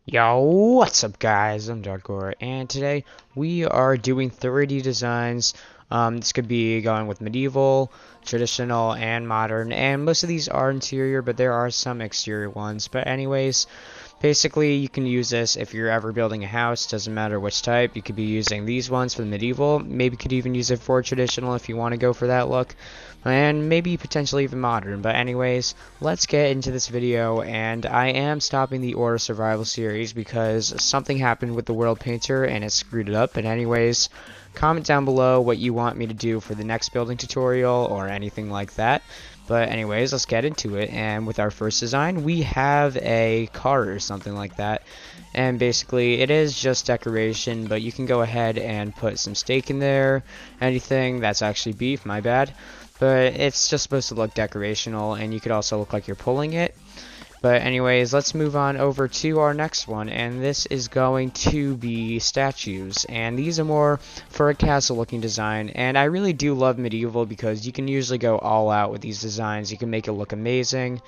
Yo, what's up guys? I'm Darkor, and today we are doing 3D designs. This could be going with medieval, traditional, and modern, and most of these are interior, but there are some exterior ones. But anyways, basically you can use this if you're ever building a house, doesn't matter which type. You could be using these ones for the medieval, maybe you could even use it for traditional if you want to go for that look, and maybe potentially even modern. But anyways, let's get into this video, and I am stopping the Order Survival series because something happened with the World Painter and it screwed it up. But anyways, comment down below what you want me to do for the next building tutorial or anything like that. But anyways, let's get into it. And with our first design, we have a cart or something like that. And basically, it is just decoration, but you can go ahead and put some steak in there. Anything that's actually beef, my bad. But it's just supposed to look decorational, and you could also look like you're pulling it. But anyways, let's move on over to our next one, and this is going to be statues, and these are more for a castle looking design. And I really do love medieval because you can usually go all out with these designs. You can make it look amazing,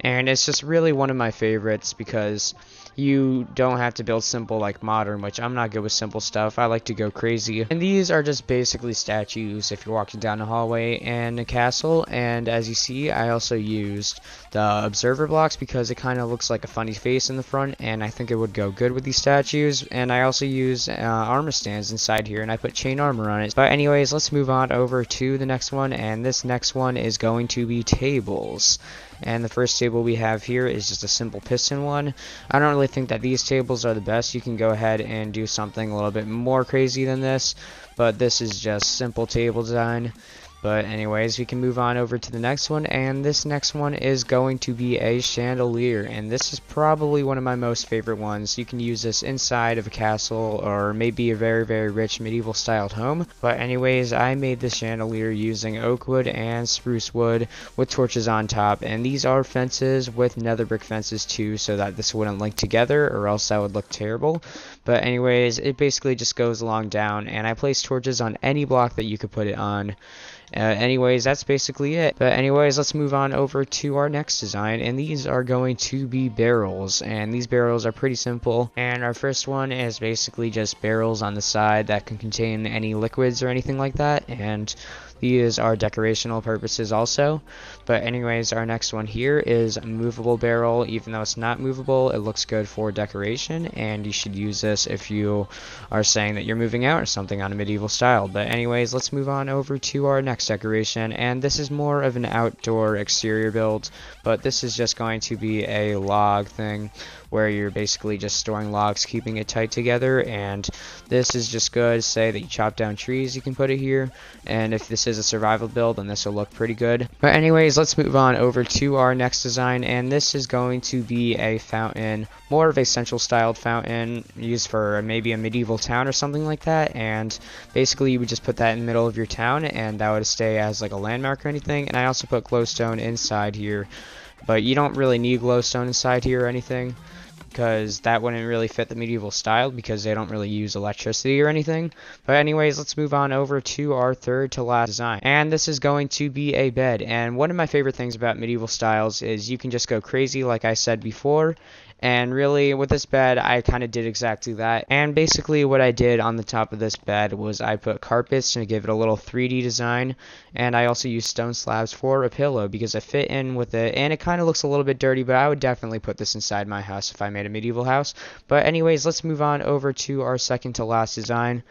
and it's just really one of my favorites because you don't have to build simple like modern, which I'm not good with simple stuff. I like to go crazy. And these are just basically statues if you're walking down a hallway in a castle. And as you see, I also used the observer blocks because it kind of looks like a funny face in the front, and I think it would go good with these statues. And I also use armor stands inside here, and I put chain armor on it. But anyways, let's move on over to the next one, and this next one is going to be tables. And the first table we have here is just a simple piston one. I don't really think that these tables are the best. You can go ahead and do something a little bit more crazy than this, but this is just simple table design. But anyways, we can move on over to the next one, and this next one is going to be a chandelier, and this is probably one of my most favorite ones. You can use this inside of a castle or maybe a very rich medieval styled home. But anyways, I made this chandelier using oak wood and spruce wood with torches on top, and these are fences with nether brick fences too, so that this wouldn't link together or else that would look terrible. But anyways, it basically just goes along down, and I place torches on any block that you could put it on. Anyways, that's basically it. But anyways, let's move on over to our next design, and these are going to be barrels, and these barrels are pretty simple. And our first one is basically just barrels on the side that can contain any liquids or anything like that, and these are decorational purposes also. But anyways, our next one here is a movable barrel. Even though it's not movable, it looks good for decoration, and you should use this if you are saying that you're moving out or something on a medieval style. But anyways, let's move on over to our next decoration, and this is more of an outdoor exterior build, but this is just going to be a log thing where you're basically just storing logs, keeping it tight together. And this is just good. Say that you chop down trees, you can put it here, and if this is a survival build, then this will look pretty good. But anyways, let's move on over to our next design, and this is going to be a fountain, more of a central styled fountain used for maybe a medieval town or something like that. And basically you would just put that in the middle of your town, and that would stay as like a landmark or anything. And I also put glowstone inside here, but you don't really need glowstone inside here or anything, because that wouldn't really fit the medieval style because they don't really use electricity or anything. But anyways, let's move on over to our third to last design, and this is going to be a bed. And one of my favorite things about medieval styles is you can just go crazy like I said before. And really, with this bed, I kind of did exactly that. And basically what I did on the top of this bed was I put carpets to give it a little 3D design, and I also used stone slabs for a pillow because I fit in with it. And it kind of looks a little bit dirty, but I would definitely put this inside my house if I made a medieval house. But anyways, let's move on over to our second to last design,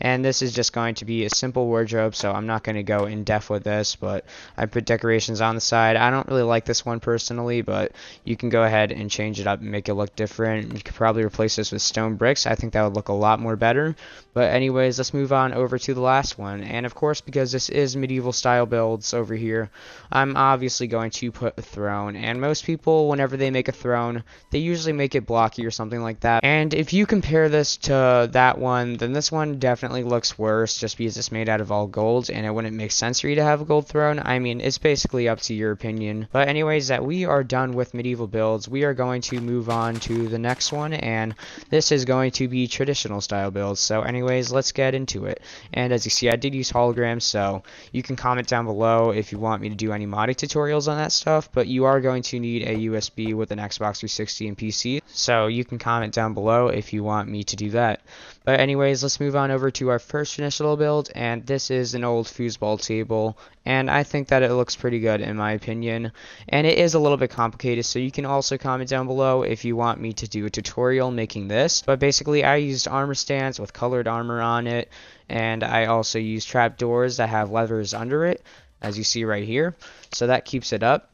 and this is just going to be a simple wardrobe, so I'm not going to go in depth with this, but I put decorations on the side. I don't really like this one personally, but you can go ahead and change it up and make it look different. You could probably replace this with stone bricks. I think that would look a lot more better. But anyways, let's move on over to the last one. And of course, because this is medieval style builds over here, I'm obviously going to put a throne. And most people, whenever they make a throne, they usually make it blocky or something like that. And if you compare this to that one, then this one definitely looks worse just because it's made out of all gold, and it wouldn't make sense for you to have a gold throne. I mean, it's basically up to your opinion. But anyways, that we are done with medieval builds. We are going to move move on to the next one, and this is going to be traditional style builds. So anyways, let's get into it. And as you see, I did use holograms, so you can comment down below if you want me to do any modding tutorials on that stuff, but you are going to need a USB with an Xbox 360 and PC, so you can comment down below if you want me to do that. But anyways, let's move on over to our first traditional build, and this is an old foosball table, and I think that it looks pretty good in my opinion, and it is a little bit complicated, so you can also comment down below if you want me to do a tutorial making this. But basically, I used armor stands with colored armor on it, and I also used trapdoors that have levers under it, as you see right here, so that keeps it up.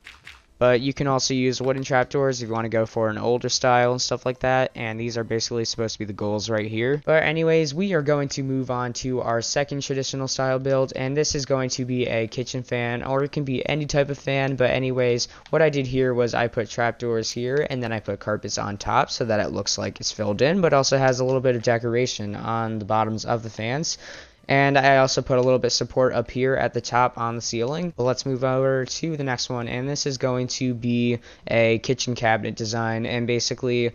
But you can also use wooden trapdoors if you want to go for an older style and stuff like that, and these are basically supposed to be the goals right here. But anyways, we are going to move on to our second traditional style build, and this is going to be a kitchen fan, or it can be any type of fan. But anyways, what I did here was I put trapdoors here, and then I put carpets on top so that it looks like it's filled in, but also has a little bit of decoration on the bottoms of the fans. And I also put a little bit of support up here at the top on the ceiling. But let's move over to the next one, and this is going to be a kitchen cabinet design. And basically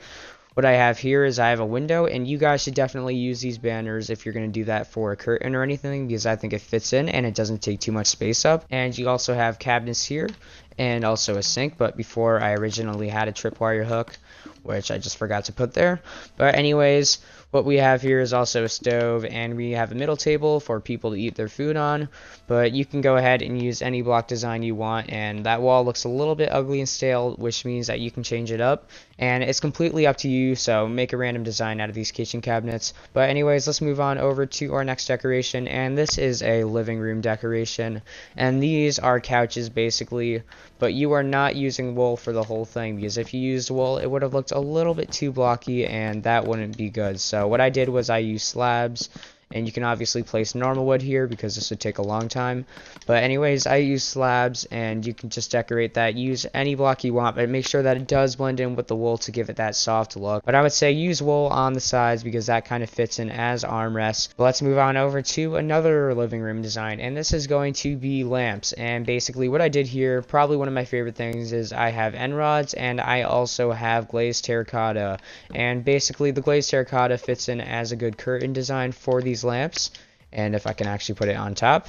what I have here is I have a window, and you guys should definitely use these banners if you're going to do that for a curtain or anything, because I think it fits in and it doesn't take too much space up. And you also have cabinets here and also a sink, but before I originally had a tripwire hook, which I just forgot to put there. But anyways, what we have here is also a stove, and we have a middle table for people to eat their food on. But you can go ahead and use any block design you want, and that wall looks a little bit ugly and stale, which means that you can change it up, and it's completely up to you, so make a random design out of these kitchen cabinets. But anyways, let's move on over to our next decoration, and this is a living room decoration, and these are couches basically, but you are not using wool for the whole thing, because if you used wool it would have looked a little bit too blocky, and that wouldn't be good. So what I did was I used slabs, and you can obviously place normal wood here because this would take a long time. But anyways, I use slabs, and you can just decorate that. Use any block you want, but make sure that it does blend in with the wool to give it that soft look. But I would say use wool on the sides because that kind of fits in as armrests. But let's move on over to another living room design, and this is going to be lamps. And basically what I did here, probably one of my favorite things, is I have end rods, and I also have glazed terracotta. And basically the glazed terracotta fits in as a good curtain design for these lamps. And if I can actually put it on top,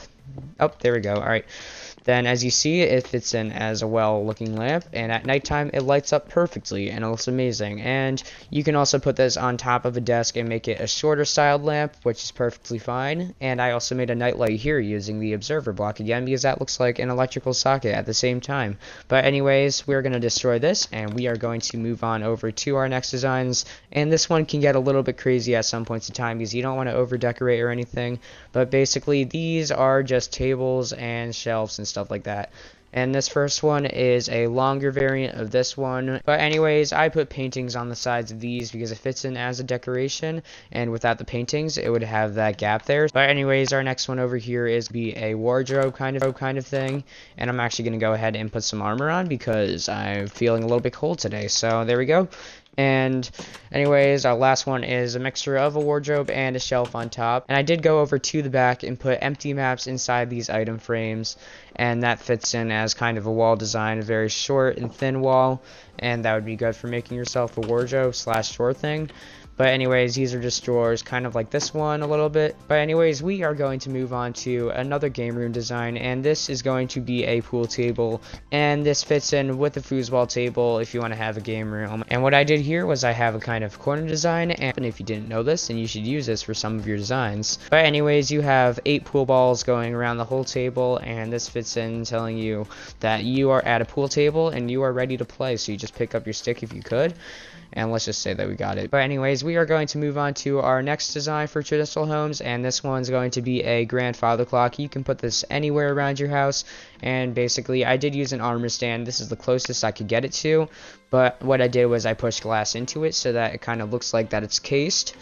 oh, there we go. All right, then as you see, it fits in as a well looking lamp, and at nighttime it lights up perfectly and it looks amazing. And you can also put this on top of a desk and make it a shorter styled lamp, which is perfectly fine. And I also made a nightlight here using the observer block again, because that looks like an electrical socket at the same time. But anyways, we're going to destroy this, and we are going to move on over to our next designs. And this one can get a little bit crazy at some points in time because you don't want to over decorate or anything, but basically these are just tables and shelves and stuff like that. And this first one is a longer variant of this one. But anyways, I put paintings on the sides of these because it fits in as a decoration, and without the paintings it would have that gap there. But anyways, our next one over here is be a wardrobe kind of thing, and I'm actually going to go ahead and put some armor on because I'm feeling a little bit cold today. So there we go. And anyways, our last one is a mixture of a wardrobe and a shelf on top. And I did go over to the back and put empty maps inside these item frames, and that fits in as kind of a wall design, a very short and thin wall, and that would be good for making yourself a wardrobe slash drawer thing. But anyways, these are just drawers, kind of like this one a little bit. But anyways, we are going to move on to another game room design, and this is going to be a pool table. And this fits in with the foosball table if you want to have a game room. And what I did here was I have a kind of corner design, and if you didn't know this, then you should use this for some of your designs. But anyways, you have 8 pool balls going around the whole table, and this fits in telling you that you are at a pool table and you are ready to play. So you just pick up your stick if you could. And let's just say that we got it. But anyways, we are going to move on to our next design for traditional homes, and this one's going to be a grandfather clock. You can put this anywhere around your house, and basically I did use an armor stand. This is the closest I could get it to, but what I did was I pushed glass into it so that it kind of looks like that it's cased.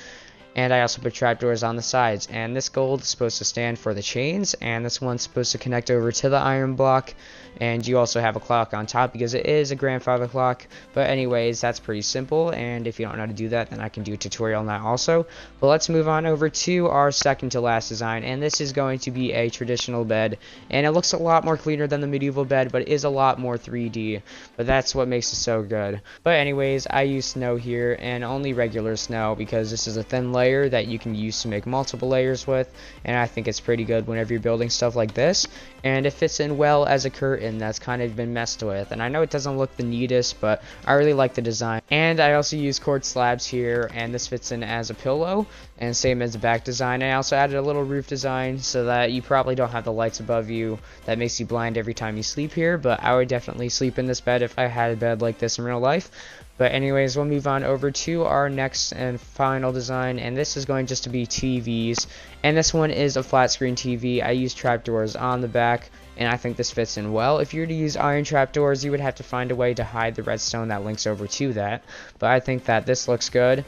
And I also put trapdoors on the sides, and this gold is supposed to stand for the chains, and this one's supposed to connect over to the iron block. And you also have a clock on top because it is a grandfather clock. But anyways, that's pretty simple, and if you don't know how to do that, then I can do a tutorial on that also. But let's move on over to our second to last design, and this is going to be a traditional bed, and it looks a lot more cleaner than the medieval bed, but it is a lot more 3D, but that's what makes it so good. But anyways, I use snow here, and only regular snow, because this is a thin layer that you can use to make multiple layers with, and I think it's pretty good whenever you're building stuff like this, and it fits in well as a curtain that's kind of been messed with. And I know it doesn't look the neatest, but I really like the design. And I also use quartz slabs here, and this fits in as a pillow, and same as the back design. I also added a little roof design so that you probably don't have the lights above you that makes you blind every time you sleep here, but I would definitely sleep in this bed if I had a bed like this in real life. But anyways, we'll move on over to our next and final design, and this is going just to be TVs, and this one is a flat screen TV. I use trapdoors on the back, and I think this fits in well. If you were to use iron trapdoors, you would have to find a way to hide the redstone that links over to that, but I think that this looks good.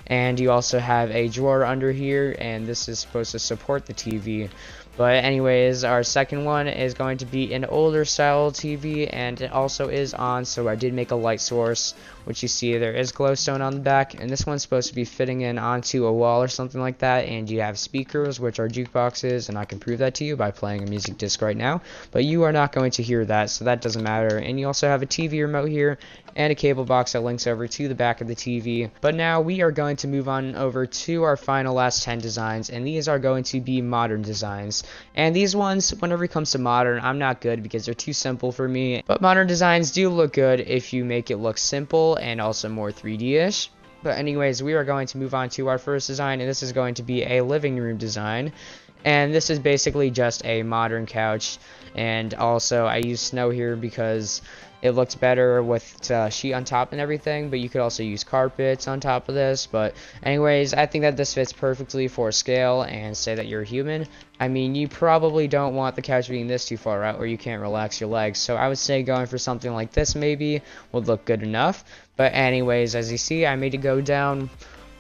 And you also have a drawer under here, and this is supposed to support the TV. But anyways, our second one is going to be an older style TV, and it also is on, so I did make a light source, which you see there is glowstone on the back, and this one's supposed to be fitting in onto a wall or something like that. And you have speakers, which are jukeboxes, and I can prove that to you by playing a music disc right now, but you are not going to hear that, so that doesn't matter. And you also have a TV remote here and a cable box that links over to the back of the TV. But now we are going to move on over to our final last 10 designs, and these are going to be modern designs. And these ones, whenever it comes to modern, I'm not good because they're too simple for me, but modern designs do look good if you make it look simple and also more 3D-ish. But anyways, we are going to move on to our first design, and this is going to be a living room design. And this is basically just a modern couch, and also I use snow here because it looks better with sheet on top and everything, but you could also use carpets on top of this. But anyways, I think that this fits perfectly for scale, and say that you're a human. I mean, you probably don't want the couch being this too far out where you can't relax your legs, so I would say going for something like this maybe would look good enough. But anyways, as you see, I made it go down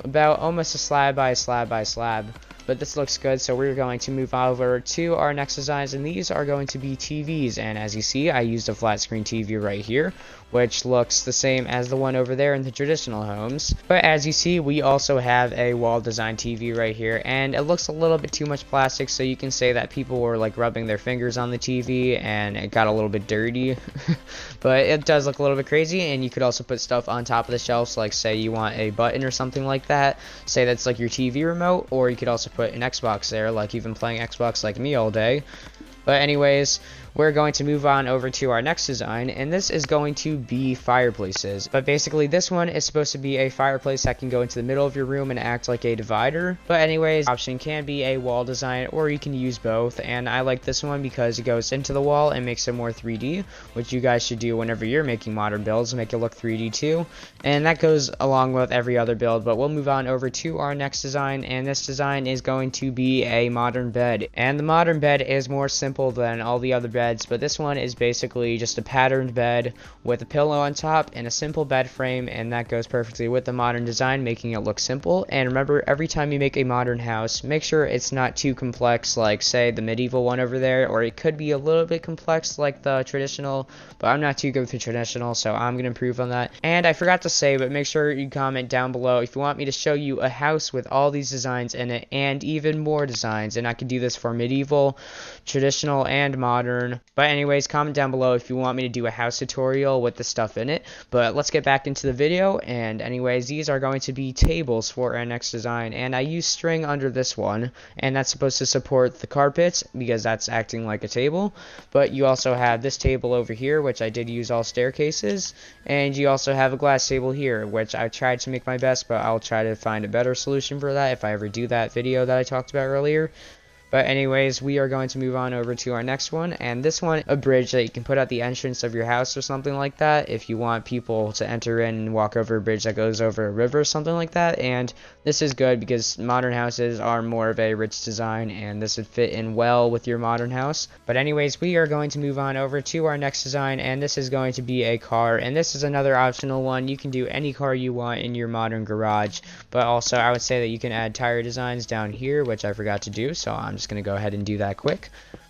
about almost a slab by slab by slab. But this looks good, so we're going to move over to our next designs, and these are going to be TVs. And as you see, I used a flat screen TV right here, which looks the same as the one over there in the traditional homes. But as you see, we also have a wall design TV right here, and it looks a little bit too much plastic, so you can say that people were like rubbing their fingers on the TV and it got a little bit dirty. But it does look a little bit crazy, and you could also put stuff on top of the shelves, like say you want a button or something like that, say that's like your TV remote, or you could also put an Xbox there, like you've been playing Xbox like me all day. But anyways, we're going to move on over to our next design, and this is going to be fireplaces. But basically, this one is supposed to be a fireplace that can go into the middle of your room and act like a divider. But anyways, option can be a wall design, or you can use both. And I like this one because it goes into the wall and makes it more 3D, which you guys should do whenever you're making modern builds, make it look 3D too. And that goes along with every other build. But we'll move on over to our next design, and this design is going to be a modern bed. And the modern bed is more simple than all the other beds, but this one is basically just a patterned bed with a pillow on top and a simple bed frame, and that goes perfectly with the modern design, making it look simple. And remember, every time you make a modern house, make sure it's not too complex like say the medieval one over there, or it could be a little bit complex like the traditional, but I'm not too good with the traditional, so I'm gonna improve on that. And I forgot to say, but make sure you comment down below if you want me to show you a house with all these designs in it and even more designs, and I can do this for medieval, traditional, and modern. But anyways, comment down below if you want me to do a house tutorial with the stuff in it. But let's get back into the video. And anyways, these are going to be tables for our next design, and I use string under this one, and that's supposed to support the carpets because that's acting like a table. But you also have this table over here, which I did use all staircases, and you also have a glass table here, which I tried to make my best, but I'll try to find a better solution for that if I ever do that video that I talked about earlier. But anyways, we are going to move on over to our next one, and this one, a bridge that you can put at the entrance of your house or something like that if you want people to enter in and walk over a bridge that goes over a river or something like that. And this is good because modern houses are more of a rich design, and this would fit in well with your modern house. But anyways, we are going to move on over to our next design, and this is going to be a car, and this is another optional one. You can do any car you want in your modern garage, but also I would say that you can add tire designs down here, which I forgot to do, so I'm just going to go ahead and do that quick.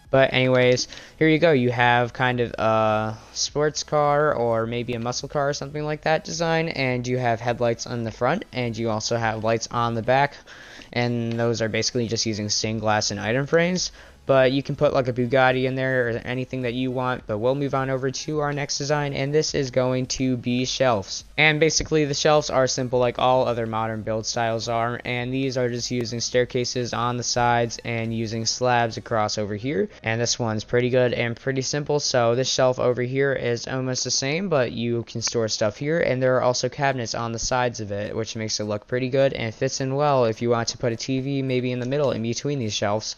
But anyways, here you go. You have kind of a sports car or maybe a muscle car or something like that design, and you have headlights on the front, and you also have lights on the back, and those are basically just using stained glass and item frames. But you can put like a Bugatti in there or anything that you want. But we'll move on over to our next design, and this is going to be shelves. And basically the shelves are simple like all other modern build styles are, and these are just using staircases on the sides and using slabs across over here. And this one's pretty good and pretty simple. So this shelf over here is almost the same, but you can store stuff here, and there are also cabinets on the sides of it, which makes it look pretty good and fits in well if you want to put a TV maybe in the middle in between these shelves.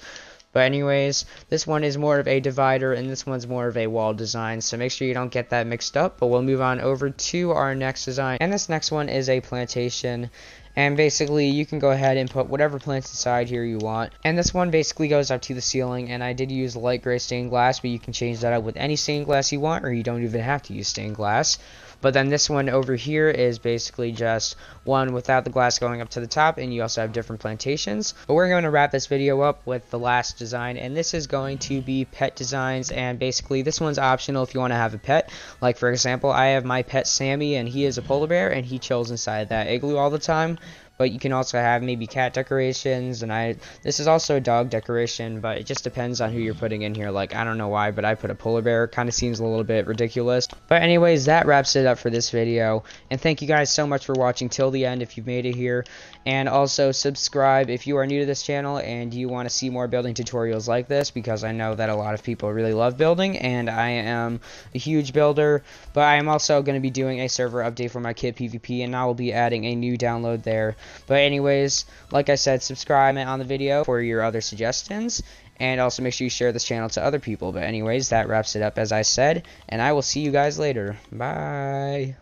But anyways, this one is more of a divider, and this one's more of a wall design, so make sure you don't get that mixed up. But we'll move on over to our next design, and this next one is a plantation. And basically you can go ahead and put whatever plants inside here you want, and this one basically goes up to the ceiling. And I did use light gray stained glass, but you can change that up with any stained glass you want, or you don't even have to use stained glass. But then this one over here is basically just one without the glass going up to the top, and you also have different plantations. But we're going to wrap this video up with the last design, and this is going to be pet designs. And basically this one's optional if you want to have a pet. Like for example, I have my pet Sammy, and he is a polar bear, and he chills inside that igloo all the time. But you can also have maybe cat decorations, and this is also a dog decoration, but it just depends on who you're putting in here. Like, I don't know why, but I put a polar bear. Kind of seems a little bit ridiculous. But anyways, that wraps it up for this video, and thank you guys so much for watching till the end if you've made it here. And also subscribe if you are new to this channel and you want to see more building tutorials like this, because I know that a lot of people really love building, and I am a huge builder. But I am also going to be doing a server update for my kit PvP, and I will be adding a new download there. But anyways, like I said, subscribe on the video for your other suggestions, and also make sure you share this channel to other people. But anyways, that wraps it up as I said, and I will see you guys later. Bye.